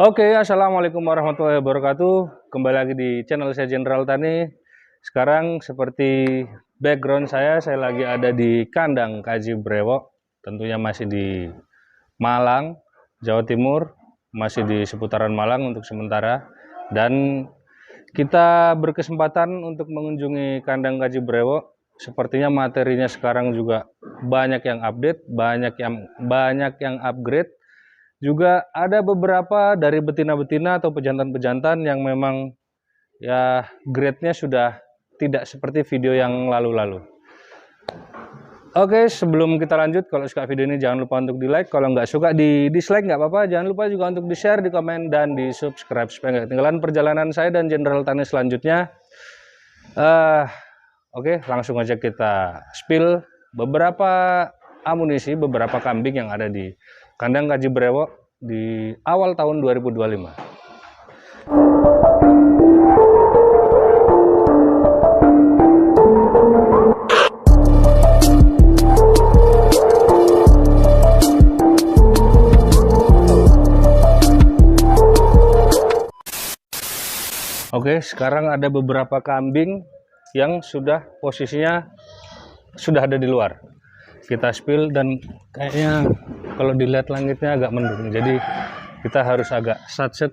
Oke, assalamualaikum warahmatullahi wabarakatuh. Kembali lagi di channel saya Jenderal Tani. Sekarang seperti background saya lagi ada di kandang Kaji Brewok. Tentunya masih di Malang, Jawa Timur, masih di seputaran Malang untuk sementara. Dan kita berkesempatan untuk mengunjungi kandang Kaji Brewok. Sepertinya materinya sekarang juga banyak yang update, banyak yang upgrade. Juga ada beberapa dari betina-betina atau pejantan-pejantan yang memang ya grade-nya sudah tidak seperti video yang lalu-lalu. Oke, sebelum kita lanjut, kalau suka video ini jangan lupa untuk di like, kalau nggak suka di dislike nggak apa-apa, jangan lupa juga untuk di share, di komen, dan di subscribe supaya nggak ketinggalan perjalanan saya dan Jenderal Tani selanjutnya. Oke, langsung aja kita spill beberapa amunisi, beberapa kambing yang ada di kandang Kaji Brewok di awal tahun 2025. Oke, sekarang ada beberapa kambing yang sudah posisinya sudah ada di luar. Kita spill dan kayaknya kalau dilihat langitnya agak mendung, jadi kita harus agak satset.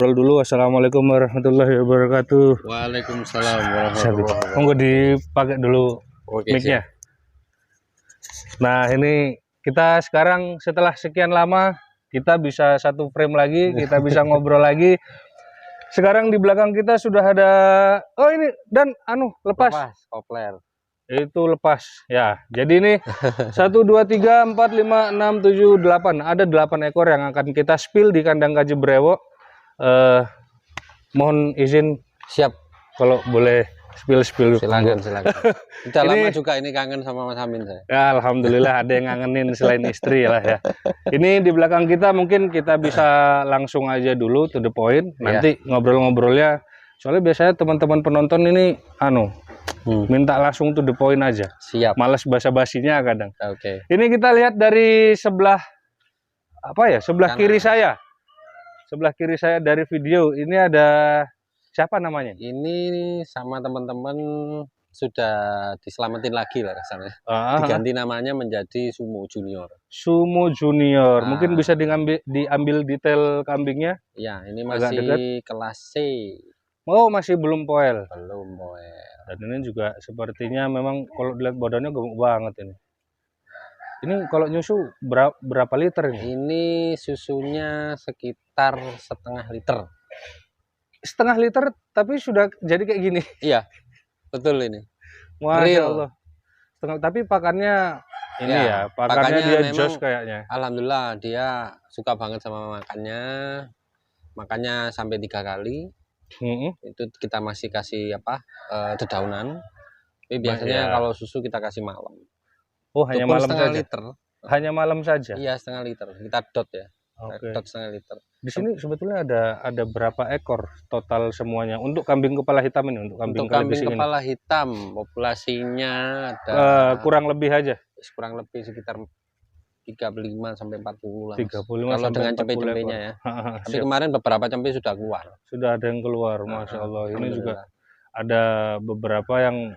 Roll dulu. Assalamualaikum warahmatullahi wabarakatuh. Waalaikumsalam warahmatullahi wabarakatuh. Monggo dipakai dulu mic-nya. Nah, ini kita sekarang setelah sekian lama kita bisa satu frame lagi, kita bisa ngobrol lagi. Sekarang di belakang kita sudah ada, oh ini dan lepas kopler. Itu lepas ya. Jadi ini 1 2 3 4 5 6 7 8 ada 8 ekor yang akan kita spill di kandang Kaji Brewok. Mohon izin, Siap, kalau boleh spill. silakan. Udah lama juga ini kangen sama Mas Amin saya. Ya, alhamdulillah ada yang ngangenin selain istri lah ya. Ini di belakang kita mungkin kita bisa langsung aja dulu to the point. Nanti ngobrol-ngobrolnya, soalnya biasanya teman-teman penonton ini minta langsung to the point aja. Siap. Males basa-basinya kadang. Oke. Ini kita lihat dari sebelah sebelah kiri saya. Sebelah kiri saya dari video ini ada siapa namanya? Ini sama teman-teman sudah diselamatin lagi lah rasanya. Diganti namanya menjadi Sumo Junior. Sumo Junior. Mungkin bisa diambil detail kambingnya? Ya, ini masih kelas C. Oh, masih belum poel. Belum poel. Dan ini juga sepertinya memang kalau dilihat badannya gemuk banget ini. Ini kalau nyusu berapa liter ini? Ini susunya sekitar setengah liter. Setengah liter tapi sudah jadi kayak gini. Iya, betul ini. Masya Allah. Tapi pakannya ini ya pakannya dia jos kayaknya. Alhamdulillah dia suka banget sama makannya sampai 3 kali. Itu kita masih kasih dedaunan. Tapi biasanya kalau susu kita kasih malam. Oh, hanya malam saja. Liter. Hanya malam saja. Iya, setengah liter. Kita dot ya. Oke. Dot setengah liter. Di sini sebetulnya ada berapa ekor total semuanya untuk kambing kepala hitam ini? Untuk kambing kepala hitam populasinya ada kurang lebih aja. Kurang lebih sekitar 35 sampai 40 lah. 35 kalau dengan cempe-cempenya ya. Tapi kemarin beberapa cempe sudah keluar. Sudah ada yang keluar, Masya Allah. Ini juga ada beberapa yang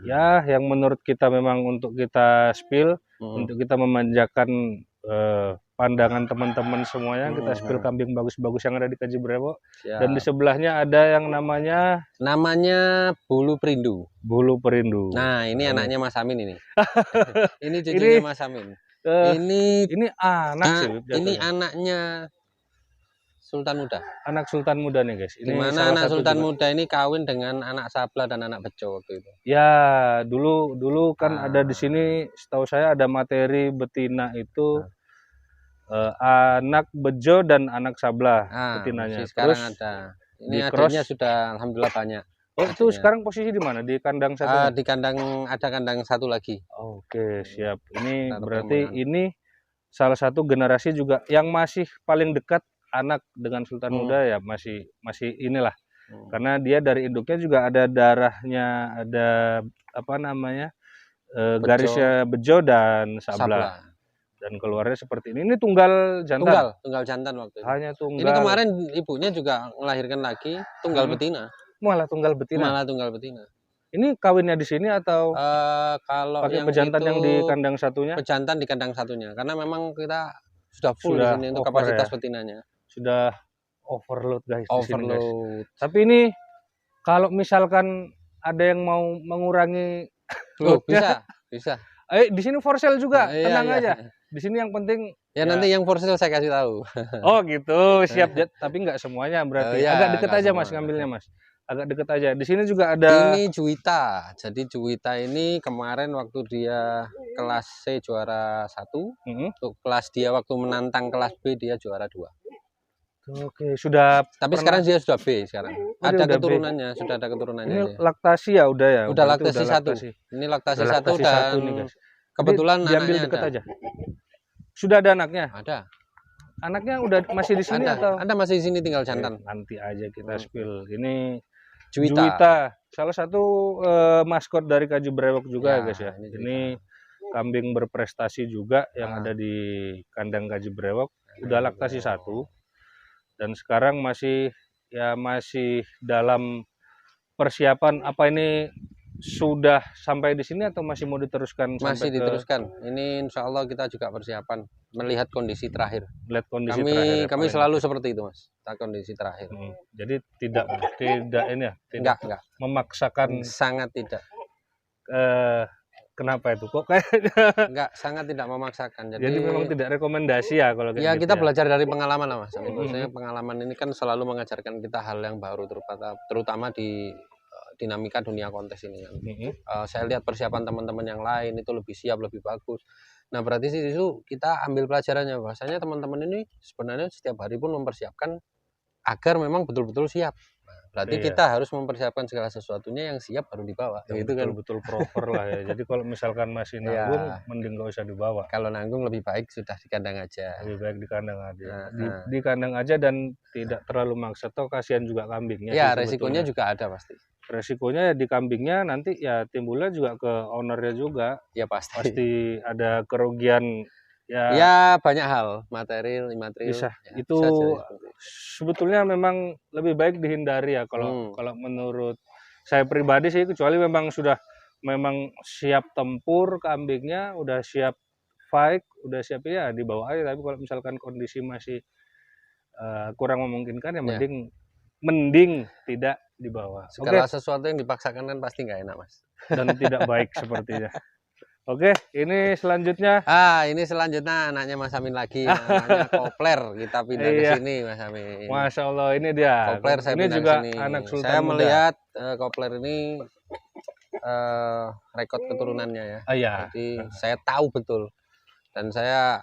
yang menurut kita memang untuk kita spill, untuk kita memanjakan pandangan teman-teman semuanya. Kita spill kambing bagus-bagus yang ada di Kaji Brewok. Dan di sebelahnya ada yang namanya Bulu Perindu. Bulu Perindu. Nah, ini anaknya Mas Amin ini. Ini cucunya Mas Amin. Ini anak sih. Ini anaknya Sultan Muda. Anak Sultan Muda nih guys. Ini mana anak Sultan Muda ini kawin dengan anak Sabla dan anak Bejo waktu itu. Ya, dulu kan ada di sini, setahu saya ada materi betina itu anak Bejo dan anak Sabla betinanya. Sekarang ada. Ini adiknya sudah alhamdulillah banyak. Oh, itu sekarang posisi di mana? Di kandang satu? Di kandang, ada kandang satu lagi. Oke, siap. Ini berarti ini salah satu generasi juga yang masih paling dekat anak dengan Sultan Muda ya, masih inilah. Karena dia dari induknya juga ada darahnya, ada garisnya Bejo dan Sabla. Dan keluarnya seperti ini. Ini tunggal jantan. Tunggal jantan waktu itu. Hanya tunggal. Ini kemarin ibunya juga melahirkan lagi tunggal betina. Malah tunggal betina. Malah tunggal betina. Ini kawinnya di sini atau kalau pakai yang pejantan itu, yang di kandang satunya? Pejantan di kandang satunya. Karena memang kita sudah full di sini untuk kapasitas betinanya. Sudah overload guys. Overload. Di sini, guys. Tapi ini kalau misalkan ada yang mau mengurangi loadnya, bisa. Di sini for sale juga, tenang aja. Di sini yang penting ya nanti yang for sale saya kasih tahu. Oh gitu, siap. Tapi nggak semuanya berarti. Agak deket aja semua. Mas ngambilnya Mas. Agak deket aja. Di sini juga ada. Ini Juwita. Jadi Juwita ini kemarin waktu dia kelas C juara 1, untuk kelas dia waktu menantang kelas B dia juara 2. Oke, sudah. Tapi sekarang dia sudah B sekarang. Ada keturunannya, sudah ada keturunannya. Ini laktasi ya udah ya. Udah laktasi 1. Ini laktasi 1 dan nih, guys. Kebetulan diambil deket aja. Sudah ada anaknya? Ada. Anaknya udah masih di sini atau? Ada masih di sini tinggal jantan. Nanti aja kita spill. Ini Juwita. Salah satu maskot dari Kaji Brewok juga ya guys ya. Ini kambing berprestasi juga yang ada di kandang Kaji Brewok. Udah laktasi 1. Dan sekarang masih dalam persiapan. Apa ini sudah sampai di sini atau masih mau diteruskan? Masih diteruskan. Ini insya Allah kita juga persiapan melihat kondisi terakhir. Melihat kondisi terakhir. Kami selalu seperti itu Mas. Kondisi terakhir. Jadi tidak ini ya? Enggak. Memaksakan. Sangat tidak. Kenapa itu kok kayaknya? Enggak, sangat tidak memaksakan. Jadi memang tidak rekomendasi ya kalau ya gitu kita belajar dari pengalaman lah Mas. Maksudnya pengalaman ini kan selalu mengajarkan kita hal yang baru terutama di dinamika dunia kontes ini kan. Saya lihat persiapan teman-teman yang lain itu lebih siap, lebih bagus. Nah berarti sih itu kita ambil pelajarannya bahwasanya teman-teman ini sebenarnya setiap hari pun mempersiapkan agar memang betul-betul siap. Berarti kita harus mempersiapkan segala sesuatunya yang siap baru dibawa. Yang itu betul-betul proper lah ya. Jadi kalau misalkan masih nanggung, mending gak usah dibawa. Kalau nanggung lebih baik sudah di kandang aja. Lebih baik di kandang aja. Di kandang aja dan tidak terlalu maksa. Toh kasihan juga kambingnya. Ya resikonya juga ada pasti. Resikonya ya di kambingnya nanti ya timbulnya juga ke ownernya juga. Ya pasti. Pasti ada kerugian. Ya banyak hal, material, imaterial. Bisa. Itu sebetulnya memang lebih baik dihindari ya kalau menurut saya pribadi sih, kecuali memang sudah siap tempur kambingnya, udah siap fight, udah siap ya dibawa aja. Tapi kalau misalkan kondisi masih kurang memungkinkan ya mending tidak dibawa. Segala sesuatu yang dipaksakan kan pasti nggak enak Mas. Dan tidak baik sepertinya. Oke, ini selanjutnya. Ini selanjutnya anaknya Mas Amin lagi, namanya Kopler. Kita pindah ke sini Mas Amin. Masya Allah, ini dia. Kopler saya ini pindah juga ke sini. Anak sultan saya muda. melihat Kopler ini rekod keturunannya ya. Jadi saya tahu betul dan saya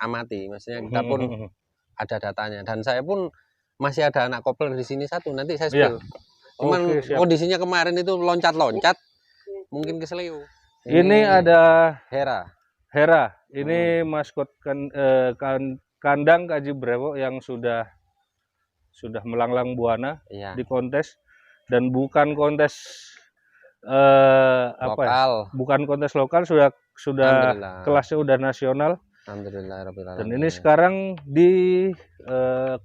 amati. Maksudnya kita pun ada datanya dan saya pun masih ada anak Kopler di sini 1. Nanti saya spill. Cuman kondisinya kemarin itu loncat-loncat, mungkin keseleo. Ini ada Hera. Ini maskot kandang Kaji Brewok yang sudah melanglang buana di kontes dan bukan kontes lokal. Bukan kontes lokal, sudah kelasnya udah nasional. Alhamdulillah. Dan ini sekarang di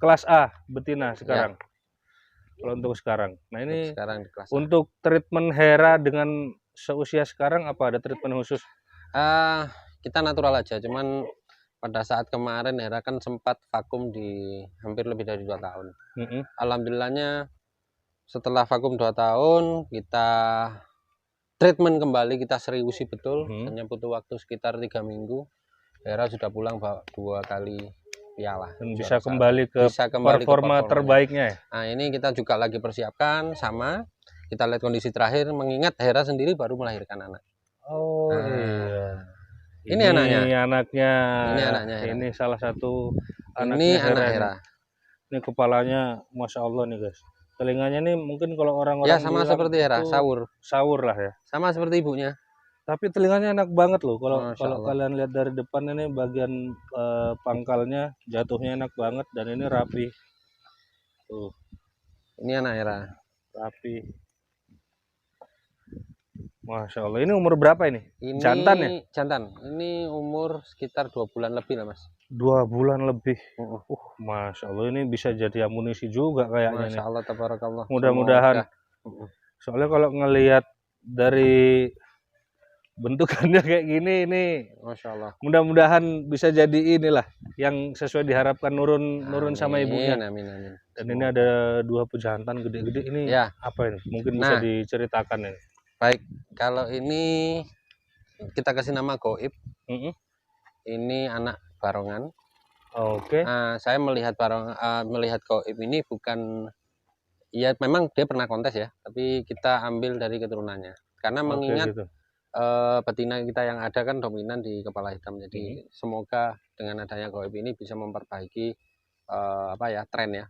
kelas A betina sekarang. Kalau untuk sekarang. Nah ini sekarang di kelas A. Untuk treatment Hera dengan seusia sekarang apa ada treatment khusus? Kita natural aja, cuman pada saat kemarin Hera kan sempat vakum di hampir lebih dari 2 tahun. Alhamdulillahnya setelah vakum 2 tahun kita treatment kembali, kita seriusi betul. Hanya butuh waktu sekitar 3 minggu. Hera sudah pulang 2 kali piala. Dan bisa kembali ke performa terbaiknya ya? Nah ini kita juga lagi persiapkan sama. Kita lihat kondisi terakhir, mengingat Hera sendiri baru melahirkan anak. Oh iya. Ini anaknya. Ini salah satu anaknya Hera. Ini kepalanya, masya Allah nih guys. Telinganya nih mungkin kalau orang-orang ya sama seperti Hera, sawur lah ya. Sama seperti ibunya. Tapi telinganya enak banget loh. Kalau kalian lihat dari depan ini bagian pangkalnya jatuhnya enak banget dan ini rapi. Tuh. Ini anak Hera. Rapi. Masya Allah. Ini umur berapa ini? Ini Jantan ya? Jantan. Ini umur sekitar 2 bulan lebih lah, Mas. 2 bulan lebih. Uh, Masya Allah, ini bisa jadi amunisi juga kayaknya nih. Masya Allah, tabarakallah. Mudah-mudahan. Soalnya kalau ngelihat dari bentukannya kayak gini, ini Masya Allah. mudah-mudahan bisa jadi inilah yang sesuai diharapkan nurun sama ibunya. Amin, amin. Dan ini ada 2 pejantan gede-gede ini. Ya. Apa ini? Mungkin bisa diceritakan ini. Baik, kalau ini kita kasih nama Goib. Ini anak barongan. Oke. Saya melihat melihat Goib ini bukan, ya memang dia pernah kontes ya, tapi kita ambil dari keturunannya. Karena mengingat gitu. Betina kita yang ada kan dominan di kepala hitam. Jadi semoga dengan adanya Goib ini bisa memperbaiki tren ya,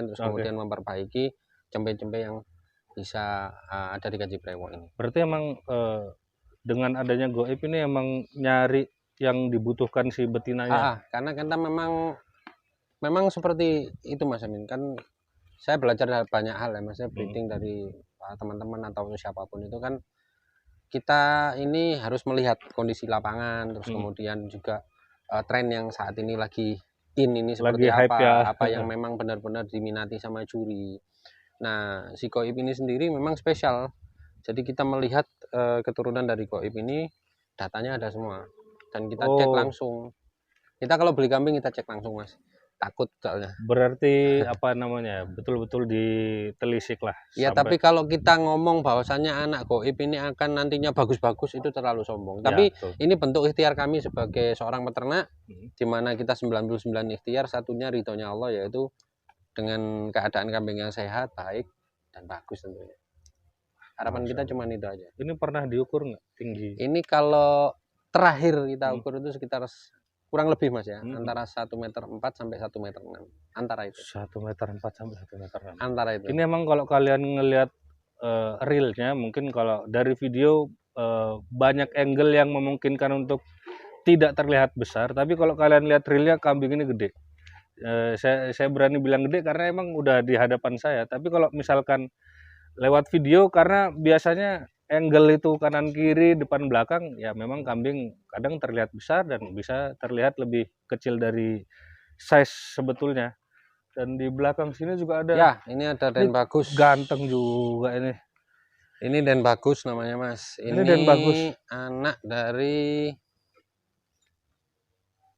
terus kemudian memperbaiki cempe-cempe yang bisa ada di Kaji Brewo ini. Berarti emang dengan adanya Goib ini emang nyari yang dibutuhkan si betinanya. Karena kita memang seperti itu, Mas Amin. Kan saya belajar banyak hal ya, Mas. Saya breeding dari teman-teman atau siapapun itu kan kita ini harus melihat kondisi lapangan, terus kemudian juga tren yang saat ini lagi ini seperti apa, ya. Apa yang memang benar-benar diminati sama juri. Nah, si Goib ini sendiri memang spesial. Jadi kita melihat keturunan dari Goib ini, datanya ada semua. Dan kita cek langsung. Kita kalau beli kambing kita cek langsung, Mas. Takut soalnya. Berarti apa namanya? Betul-betul ditelisik lah. Ya, tapi kalau kita ngomong bahwasannya anak Goib ini akan nantinya bagus-bagus, itu terlalu sombong. Tapi ini bentuk ikhtiar kami sebagai seorang peternak, di mana kita 99 ikhtiar, satunya ridhonya Allah, yaitu dengan keadaan kambing yang sehat, baik, dan bagus tentunya. Harapan kita cuma itu aja. Ini pernah diukur nggak tinggi? Ini kalau terakhir kita ukur itu sekitar kurang lebih, Mas ya, antara 1,4 meter sampai 1,6 meter, antara itu. 1,4 meter sampai 1,6 meter. Antara itu. Ini emang kalau kalian ngelihat realnya, mungkin kalau dari video banyak angle yang memungkinkan untuk tidak terlihat besar, tapi kalau kalian lihat realnya kambing ini gede. Saya berani bilang gede karena emang udah di hadapan saya. Tapi kalau misalkan lewat video, karena biasanya angle itu kanan kiri depan belakang, ya memang kambing kadang terlihat besar dan bisa terlihat lebih kecil dari size sebetulnya. Dan di belakang sini juga ada. Ya, ini ada Den Bagus. Ganteng juga ini. Ini Den Bagus namanya, Mas. Ini Den Bagus. Anak dari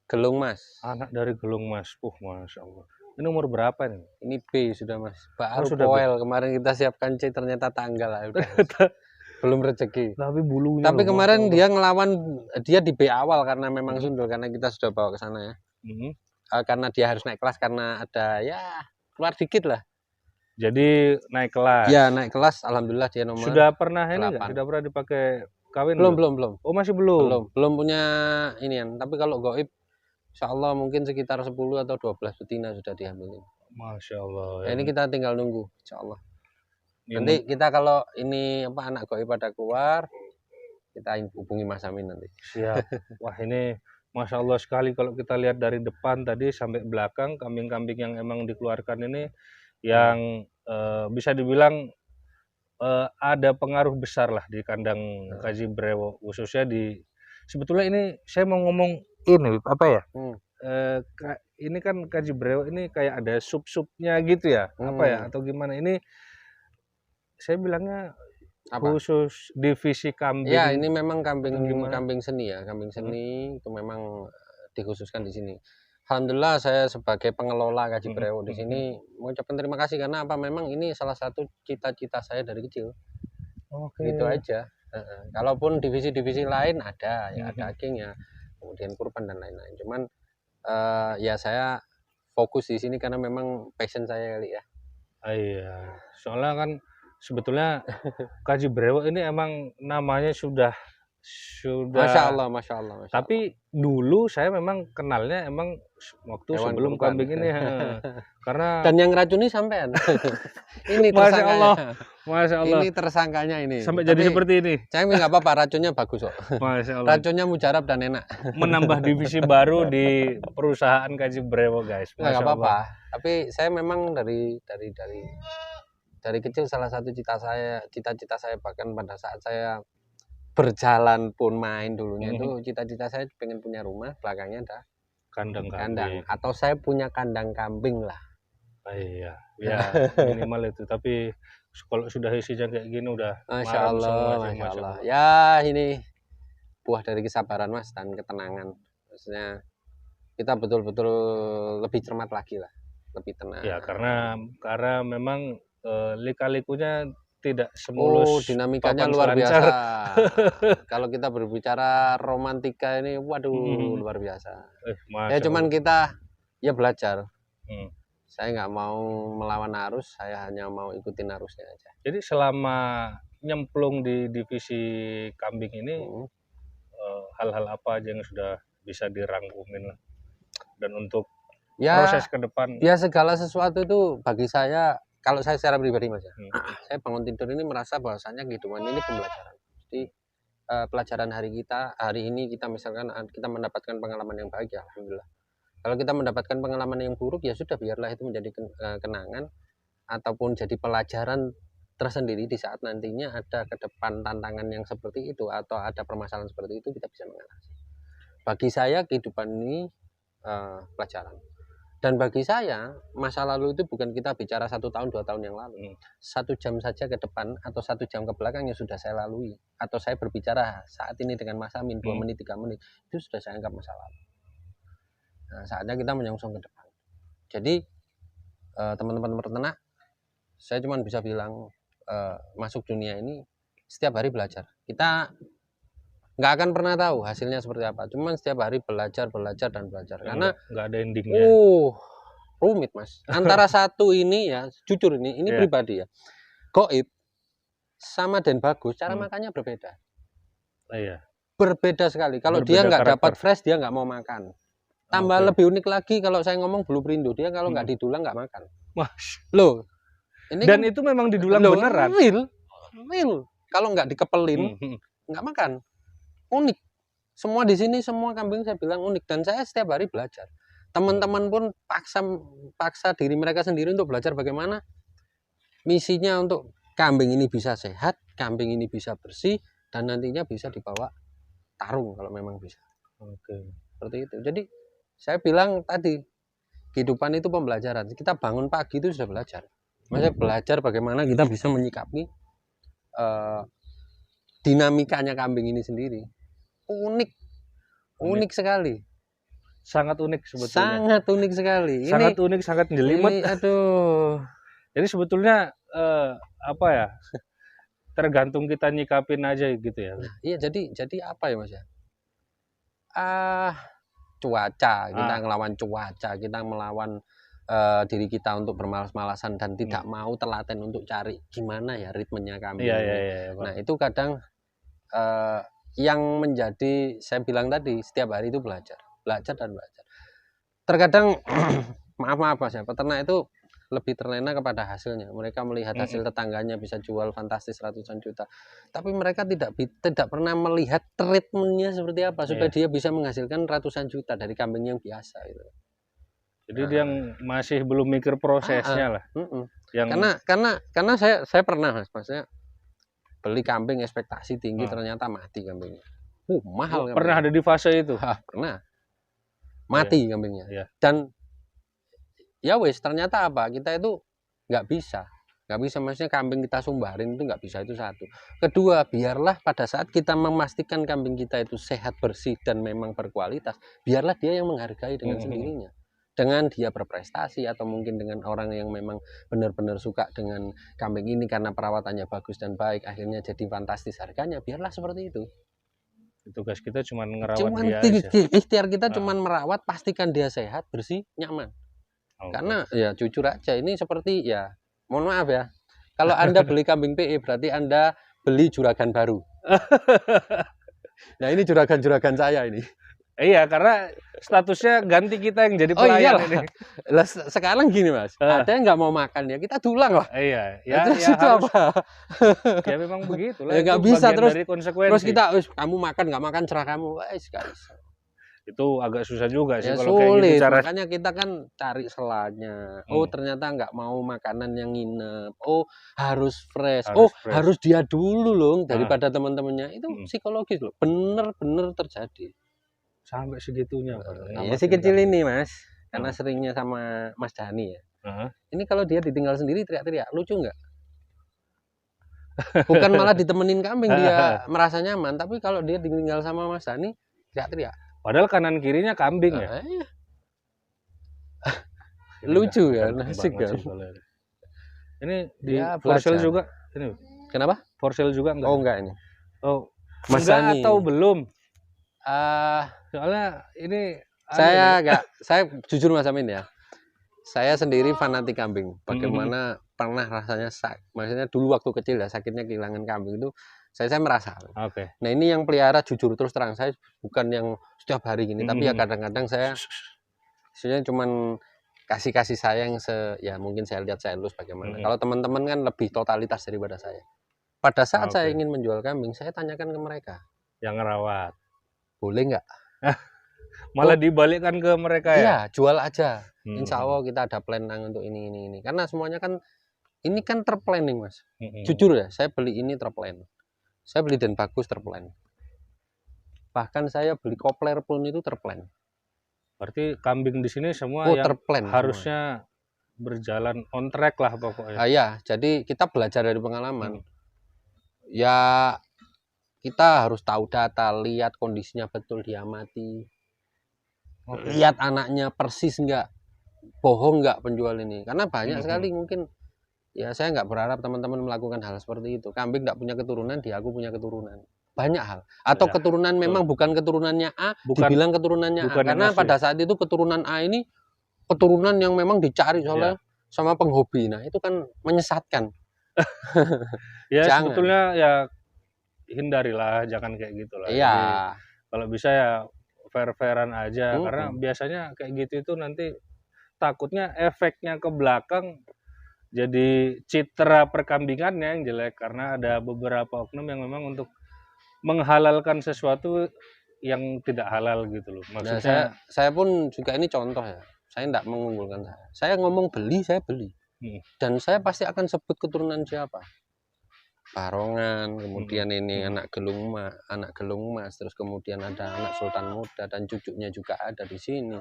Gelung Mas. Anak dari Gelung Mas. Masya Allah. Ini umur berapa nih? Ini B sudah, Mas. Baru poel. Kemarin kita siapkan C, ternyata tanggal lah. Belum rezeki. Tapi bulunya. Tapi kemarin dia ngelawan, dia di B awal karena memang sundul, karena kita sudah bawa ke sana ya. Karena dia harus naik kelas karena ada ya keluar dikit lah. Jadi naik kelas. Ya, naik kelas. Alhamdulillah dia nomor. Sudah pernah ini enggak? Sudah pernah dipakai kawin? Belum. Oh, masih belum. Belum punya inian. Tapi kalau Goib, insya Allah mungkin sekitar 10 atau 12 betina sudah diambil. Masya Allah. Ya, ini kita tinggal nunggu, insya Allah. Nanti kita kalau ini anak Goib pada keluar, kita hubungi Mas Amin nanti. Siap. Wah, ini Masya Allah sekali kalau kita lihat dari depan tadi sampai belakang, kambing-kambing yang emang dikeluarkan ini yang bisa dibilang ada pengaruh besar lah di kandang Kaji Brewo, khususnya sebetulnya ini saya mau ngomong ini apa ya? Ini kan Kaji Brewo ini kayak ada sub-subnya gitu ya, apa ya atau gimana? Ini saya bilangnya khusus divisi kambing. Ya, ini memang kambing seni ya, kambing seni itu memang dikhususkan di sini. Alhamdulillah saya sebagai pengelola Kaji Brewo di sini mengucapkan terima kasih, karena apa, memang ini salah satu cita-cita saya dari kecil. Gitu aja. Kalaupun divisi-divisi lain ada ya, ada daging ya, kemudian kurban dan lain-lain. Cuman ya saya fokus di sini karena memang passion saya kali ya. Iya, soalnya kan sebetulnya Kaji Brewo ini emang namanya sudah Masya Allah. Tapi dulu saya memang kenalnya emang waktu hewan sebelum kurban. Kambing ini karena dan yang racuni sampean. Ini tersangkanya. Masya Allah. Ini tersangkanya ini. Sampai tapi jadi seperti ini. Saya nggak apa-apa, racunnya bagus kok. Masya Allah. Racunnya mujarab dan enak. Menambah divisi baru di perusahaan Kaji Brewo, guys. Nggak apa-apa. Tapi saya memang dari dari kecil salah satu cita-cita saya bahkan pada saat saya berjalan pun main dulunya itu cita-cita saya pengen punya rumah, belakangnya ada Kandang kandang kambing. atau saya punya kandang kambing lah. Iya, ya minimal itu. Tapi kalau sudah isinya kayak gini udah Masya marem semua Allah, sih, Masya Masya Allah. Allah. Ya ini buah dari kesabaran Mas dan ketenangan. Maksudnya kita betul-betul lebih cermat lagi lah, lebih tenang. Ya karena memang lika-likunya tidak semulus Dinamikanya papan luar selancar. biasa. Kalau kita berbicara romantika ini, waduh luar biasa. Ya Masya cuman Allah. kita ya belajar. Hmm. Saya nggak mau melawan arus, saya hanya mau ikutin arusnya aja. Jadi selama nyemplung di divisi kambing ini, hal-hal apa aja yang sudah bisa dirangkumin lah? Dan untuk Ya, proses ke depan, ya segala sesuatu itu bagi saya, kalau saya secara pribadi Mas ya, saya bangun tidur ini merasa bahwasannya kehidupan ini pembelajaran. Jadi pelajaran hari ini kita misalkan kita mendapatkan pengalaman yang baik ya alhamdulillah. Kalau kita mendapatkan pengalaman yang buruk ya sudah, biarlah itu menjadi kenangan ataupun jadi pelajaran tersendiri di saat nantinya ada ke depan tantangan yang seperti itu atau ada permasalahan seperti itu, kita bisa mengatasi. Bagi saya kehidupan ini pelajaran. Dan bagi saya, masa lalu itu bukan kita bicara 1 tahun, 2 tahun yang lalu. 1 jam saja ke depan atau 1 jam ke belakang yang sudah saya lalui. Atau saya berbicara saat ini dengan Mas Amin 2 menit, 3 menit. Itu sudah saya anggap masa lalu. Nah, saatnya kita menyongsong ke depan. Jadi, teman-teman peternak, saya cuma bisa bilang, masuk dunia ini setiap hari belajar. Kita nggak akan pernah tahu hasilnya seperti apa, cuman setiap hari belajar dan belajar karena nggak ada endingnya. Rumit Mas. Antara satu ini ya, jujur ini pribadi ya, goib sama dan bagus cara makannya berbeda. Iya. Berbeda sekali. Kalau dia nggak dapat fresh, dia nggak mau makan. Tambah lebih unik lagi kalau saya ngomong Blue Prindo, dia kalau nggak didulang nggak makan. Loh, ini dan kan, itu memang didulang beneran. Real. Kalau nggak dikepelin, nggak makan. Unik. Semua di sini, semua kambing saya bilang unik, dan saya setiap hari belajar. Teman-teman pun paksa diri mereka sendiri untuk belajar bagaimana misinya untuk kambing ini bisa sehat, kambing ini bisa bersih, dan nantinya bisa dibawa tarung kalau memang bisa. Seperti itu. Jadi saya bilang tadi, kehidupan itu pembelajaran. Kita bangun pagi itu sudah belajar. Maksudnya belajar bagaimana kita bisa menyikapi dinamikanya kambing ini sendiri. Unik sekali. Sangat unik sebetulnya. Sangat unik sekali. Sangat unik, sangat jelimet. Aduh. Jadi sebetulnya apa ya? Tergantung kita nyikapin aja gitu ya. Nah, iya, jadi apa ya Mas ya? Cuaca, kita ngelawan cuaca, kita melawan diri kita untuk bermalas-malasan dan tidak mau telaten untuk cari gimana ya ritmenya kambing. Iya, nah, itu kadang yang menjadi, saya bilang tadi, setiap hari itu belajar dan belajar. Terkadang maaf Mas ya, peternak itu lebih terlena kepada hasilnya. Mereka melihat hasil tetangganya bisa jual fantastis ratusan juta, tapi mereka tidak pernah melihat treatmentnya seperti apa supaya dia bisa menghasilkan ratusan juta dari kambing yang biasa gitu. Jadi dia masih belum mikir prosesnya lah. Karena saya pernah Mas, maksudnya beli kambing ekspektasi tinggi, ternyata mati kambingnya. Mahal. Pernah ada di fase itu? Pernah. Mati kambingnya. Dan ya wes, ternyata apa? Kita itu nggak bisa maksudnya kambing kita sumbarin itu nggak bisa, itu satu. Kedua, biarlah pada saat kita memastikan kambing kita itu sehat, bersih, dan memang berkualitas, biarlah dia yang menghargai dengan sendirinya. Dengan dia berprestasi atau mungkin dengan orang yang memang benar-benar suka dengan kambing ini karena perawatannya bagus dan baik, akhirnya jadi fantastis harganya, biarlah seperti itu. Tugas kita cuma ngerawat dia aja. Ikhtiar kita cuma merawat, pastikan dia sehat, bersih, nyaman. Karena ya jujur aja, ini seperti ya, mohon maaf ya, kalau Anda beli kambing PE berarti Anda beli juragan baru. Nah, ini juragan saya ini. Iya, karena statusnya ganti kita yang jadi pelayan ini. Lah, sekarang gini Mas, ada yang nggak mau makan ya kita dulang lah. Iya, ya itu harus, apa? Ya memang begitu lah. Ya nggak bisa terus dari konsekuensi. Terus kita, kamu makan nggak makan, cerah kamu, nggak bisa. Itu agak susah juga sih Ya kalau kayak gitu sulit, cara. makanya kita kan cari selanya. Oh ternyata nggak mau makanan yang nginep. Oh harus fresh. Harus Oh fresh. harus dia dulu loh daripada teman-temannya. Itu Mm. psikologis loh. Bener-bener terjadi. Sampai segitunya Pak, Ya si ngamatin kecil kambing. ini mas, karena seringnya sama Mas Dani ya. Heeh. Ini kalau dia ditinggal sendiri teriak-teriak, lucu nggak? Bukan malah ditemenin kambing dia merasa nyaman, tapi kalau dia ditinggal sama Mas Dani teriak-teriak. Padahal kanan kirinya kambing ya. Iya. Ini Lucu udah kan, ganteng asik banget kan. sih kalau ini. Ini di Ya, for sale belajar. juga. Ini Kenapa? for sale juga enggak? Oh enggak ini. Oh, Mas enggak Dani. atau belum? Ah, Soalnya ini saya jujur Mas Amin ya. Saya sendiri fanatik kambing. Bagaimana pernah rasanya maksudnya dulu waktu kecil ya sakitnya kehilangan kambing itu saya merasa. Oke. Nah, ini yang pelihara jujur terus terang saya bukan yang setiap hari gini, tapi ya kadang-kadang saya sebenarnya cuman kasih sayang ya mungkin saya lihat saya lulus bagaimana. Kalau teman-teman kan lebih totalitas daripada saya. Pada saat saya ingin menjual kambing, saya tanyakan ke mereka. Yang ngerawat. Boleh nggak? Malah dibalikkan ke mereka ya? Iya, jual aja. Insya Allah kita ada planning untuk ini. Karena semuanya kan, ini kan terplanning mas. Jujur ya, saya beli ini terplan. Saya beli dan bagus terplan. Bahkan saya beli kopler pun itu terplan. Berarti kambing di sini semua yang terplan harusnya semua berjalan on track lah pokoknya. Ya, jadi kita belajar dari pengalaman. Ya, kita harus tahu data, lihat kondisinya betul, diamati. Lihat anaknya persis nggak, bohong nggak penjual ini. Karena banyak sekali mungkin, ya saya nggak berharap teman-teman melakukan hal seperti itu. Kambing nggak punya keturunan, dia aku punya keturunan. Banyak hal. Atau ya, keturunan memang bukan keturunannya A, dibilang keturunannya A. Karena pada saat itu keturunan A ini keturunan yang memang dicari soalnya sama penghobi. Nah itu kan menyesatkan. Ya sebetulnya ya hindarilah, jangan kayak gitu lah. Iya. Jadi, kalau bisa ya fair-fairan aja. Karena biasanya kayak gitu itu nanti takutnya efeknya ke belakang jadi citra perkambingannya yang jelek. Karena ada beberapa oknum yang memang untuk menghalalkan sesuatu yang tidak halal gitu loh. Maksudnya saya pun juga ini contoh ya. Saya tidak mengunggulkan saya ngomong beli, saya beli. Dan saya pasti akan sebut keturunan siapa. Barongan, kemudian ini anak gelung mas, terus kemudian ada anak sultan muda dan cucunya juga ada di sini.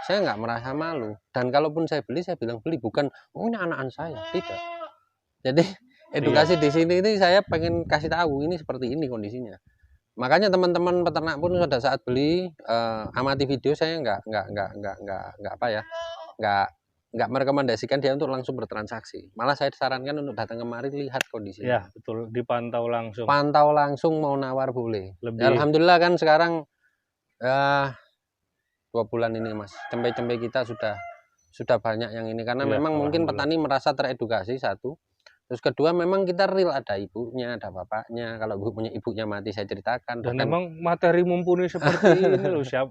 Saya nggak merasa malu. Dan kalaupun saya beli, saya bilang beli, bukan oh ini anakan saya, tidak. Jadi edukasi di sini ini saya pengen kasih tahu ini seperti ini kondisinya. Makanya teman-teman peternak pun pada saat beli amati video, saya nggak merekomendasikan dia untuk langsung bertransaksi. Malah saya sarankan untuk datang kemari lihat kondisinya. Ya betul, dipantau langsung. Pantau langsung, mau nawar boleh. Ya, alhamdulillah kan sekarang 2 bulan ini mas, cempe-cempe kita sudah banyak yang ini karena memang mungkin petani merasa teredukasi satu. Terus kedua memang kita real, ada ibunya, ada bapaknya. Kalau ibunya mati saya ceritakan. Dan memang materi mumpuni seperti ini loh, siap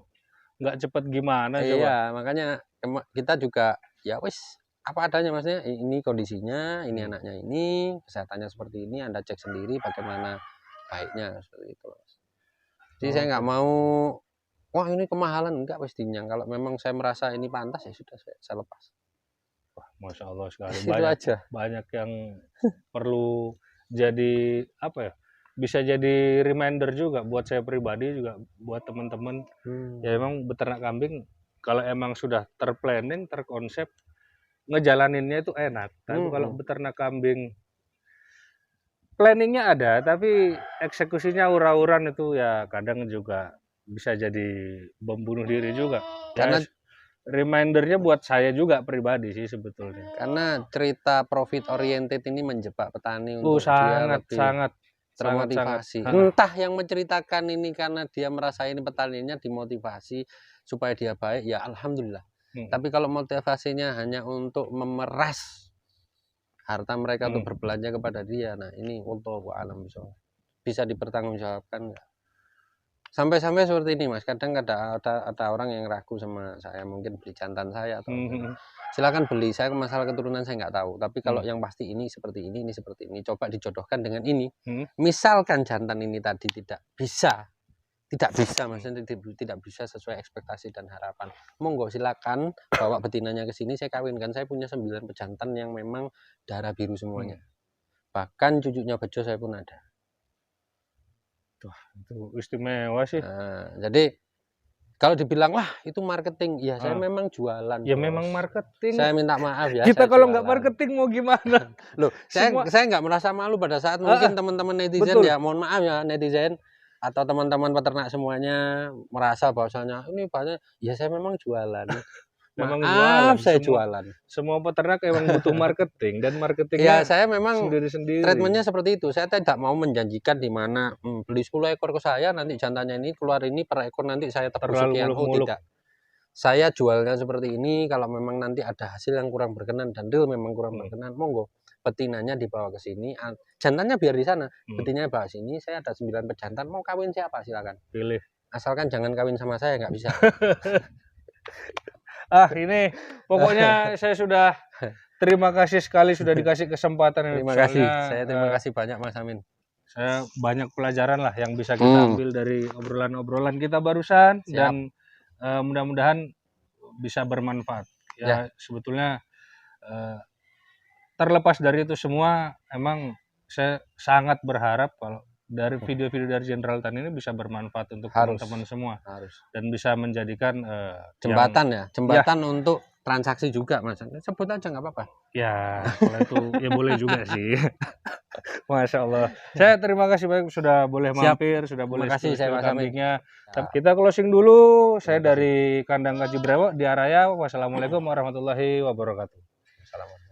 nggak cepet gimana coba. Iya, makanya kita juga ya wis apa adanya maksudnya, ini kondisinya, ini anaknya ini, kesehatannya seperti ini, Anda cek sendiri bagaimana baiknya seperti itu. Jadi saya nggak mau wah ini kemahalan, enggak wis dinyang. Kalau memang saya merasa ini pantas ya sudah saya lepas. Wah, Masya Allah sekali. Banyak yang perlu jadi apa ya? Bisa jadi reminder juga buat saya pribadi juga buat teman-teman. Ya emang beternak kambing kalau emang sudah terplanning, terkonsep, ngejalaninnya itu enak. Tapi kalau beternak kambing planningnya ada, tapi eksekusinya ura-uran itu ya kadang juga bisa jadi bom bunuh diri juga. Karena remindernya buat saya juga pribadi sih sebetulnya. Karena cerita profit oriented ini menjebak petani untuk sangat termotivasi. Entah yang menceritakan ini karena dia merasa ini petaninya dimotivasi supaya dia baik, ya alhamdulillah. Tapi kalau motivasinya hanya untuk memeras harta mereka untuk berbelanja kepada dia, nah ini wallahu a'lam bisa dipertanggungjawabkan nggak? Sampai-sampai seperti ini mas, kadang ada orang yang ragu sama saya, mungkin beli jantan saya atau silakan beli, saya masalah keturunan saya nggak tahu, tapi kalau yang pasti ini seperti ini seperti ini, coba dijodohkan dengan ini. Misalkan jantan ini tadi tidak bisa tidak bisa Mas, tidak bisa sesuai ekspektasi dan harapan. Monggo silakan bawa betinanya ke sini, saya kawinkan. Saya punya 9 pejantan yang memang darah biru semuanya. Bahkan cucunya Bejo saya pun ada. Wah, itu istimewa sih. Nah, jadi kalau dibilang wah itu marketing, ya saya memang jualan. Ya Bos. memang marketing. Saya minta maaf ya. Kita kalau nggak jualan. marketing mau gimana? Loh, saya nggak merasa malu pada saat mungkin teman-teman netizen betul. ya, mohon maaf ya netizen atau teman-teman peternak semuanya merasa bahwasanya ini banyak, ya saya memang jualan. Memang Maaf, saya semua, jualan. Semua peternak emang butuh marketing dan Ya marketingnya saya memang sendiri-sendiri. treatmentnya seperti itu. Saya tidak mau menjanjikan di mana beli 10 ekor ke saya nanti jantannya ini keluar ini per ekor nanti saya tebus sekian. Oh tidak. Saya jualnya seperti ini. Kalau memang nanti ada hasil yang kurang berkenan dan real memang kurang berkenan, monggo betinanya dibawa ke sini, jantannya biar di sana, betinanya bawa sini. Saya ada 9 pejantan, mau kawin siapa silakan. Pilih. Asalkan jangan kawin sama saya, nggak bisa. Ini pokoknya saya sudah terima kasih sekali sudah dikasih kesempatan. Terima kasih. Saya terima kasih banyak Mas Amin. Saya banyak pelajaran lah yang bisa kita ambil dari obrolan-obrolan kita barusan. Siap. Dan mudah-mudahan bisa bermanfaat. Ya. Sebetulnya terlepas dari itu semua, emang saya sangat berharap kalau dari video-video dari Jenderal Tan ini bisa bermanfaat untuk teman-teman semua. Dan bisa menjadikan jembatan jembatan untuk transaksi juga Mas. Sebut aja nggak apa-apa. Ya, kalau itu ya boleh juga sih. Masya Allah. Saya terima kasih banyak sudah boleh mampir, sudah boleh spill kambingnya. Kita closing dulu. Saya dari Kandang Kaji Brewok di Araya. Wassalamualaikum warahmatullahi wabarakatuh. Assalamualaikum.